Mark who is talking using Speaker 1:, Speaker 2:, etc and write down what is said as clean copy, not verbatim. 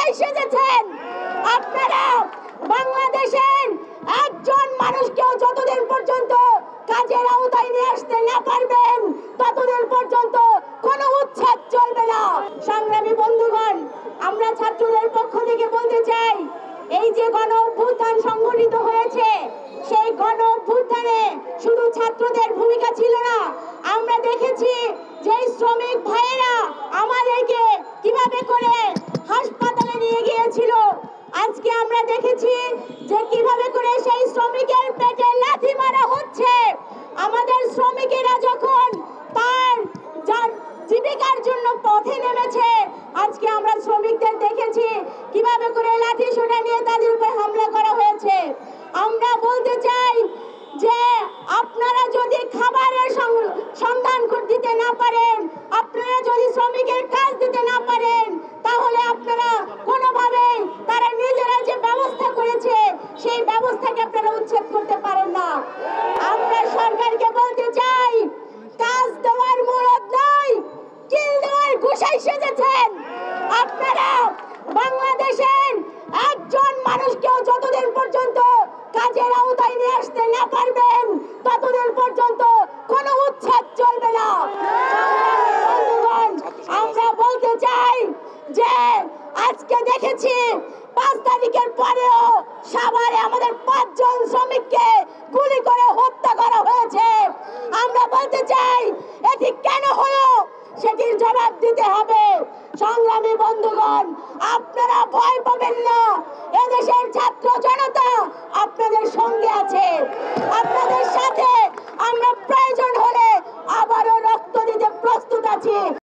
Speaker 1: গুছাই সেজেছেন। আপনারা বাংলাদেশের একজন মানুষকেও যতদিন পর্যন্ত কাজের আওতায় নিয়ে আসতে না পারবেন ততদিন পর্যন্ত কোনো উচ্ছেদ চলবে না। সংগ্রামী বন্ধুগণ, আমরা ছাত্রদের পক্ষ থেকে বলতে চাই, এই যে গণ অভ্যুত্থান সংগঠিত হয়েছে, সেই গণ অভ্যুত্থানে শুধু ছাত্রদের ভূমিকা ছিল না। আমরা দেখেছি যে শ্রমিক ভাইয়েরা আমাদেরকে কিভাবে করে হাসপাতালে নিয়ে গিয়েছিল। আজকে আমরা দেখেছি যে কিভাবে করে সেই শ্রমিকের পেটে লাথি মারা হচ্ছে। আমাদের শ্রমিকেরা যখন তার জীবিকার জন্য পথে নেমেছে, আজকে আমরা শ্রমিকদের দেখেছি কিভাবে করে লাঠি সোটা নিয়ে তাদের উপর হামলা করা হয়েছে। আমরা বলতে চাই যে আপনারা যদি খাবারের সন্ধান দিতে না পারেন, আপনারা যদি শ্রমিকের কাজ দিতে না পারেন, তাহলে আপনারা কোনোভাবেই তারা নিজেরা যে ব্যবস্থা করেছে সেই ব্যবস্থাকে আপনারা উচ্ছেদ করতে পারেন না। আমরা সরকারকে বলতে চাই, কাজ দেওয়ার মুরদ নাই, কিল দেওয়ার গুছাই সেজেছেন। আপনারা বাংলাদেশের একজন মানুষকেও যতদিন পর্যন্ত কাজের আওতায় নিয়ে আসতে না পারবেন ততদিন পর্যন্ত কোনো উচ্ছেদ চলবে না। বন্ধুগণ, আমরা বলতে চাই যে আজকে দেখেছি 5 তারিখের পরেও সাভারে আমাদের 5 জন শ্রমিককে গুলি করে হত্যা করা হয়েছে। আমরা বলতে চাই, এটি কেন হলো সেটির জবাব দিতে হবে। সংগ্রামী বন্ধুগণ, আপনারা ভয় পাবেন না, এদেশের ছাত্র জনতা আপনাদের সঙ্গে আছে। আপনাদের সাথে আমরা প্রয়োজন হলে আবার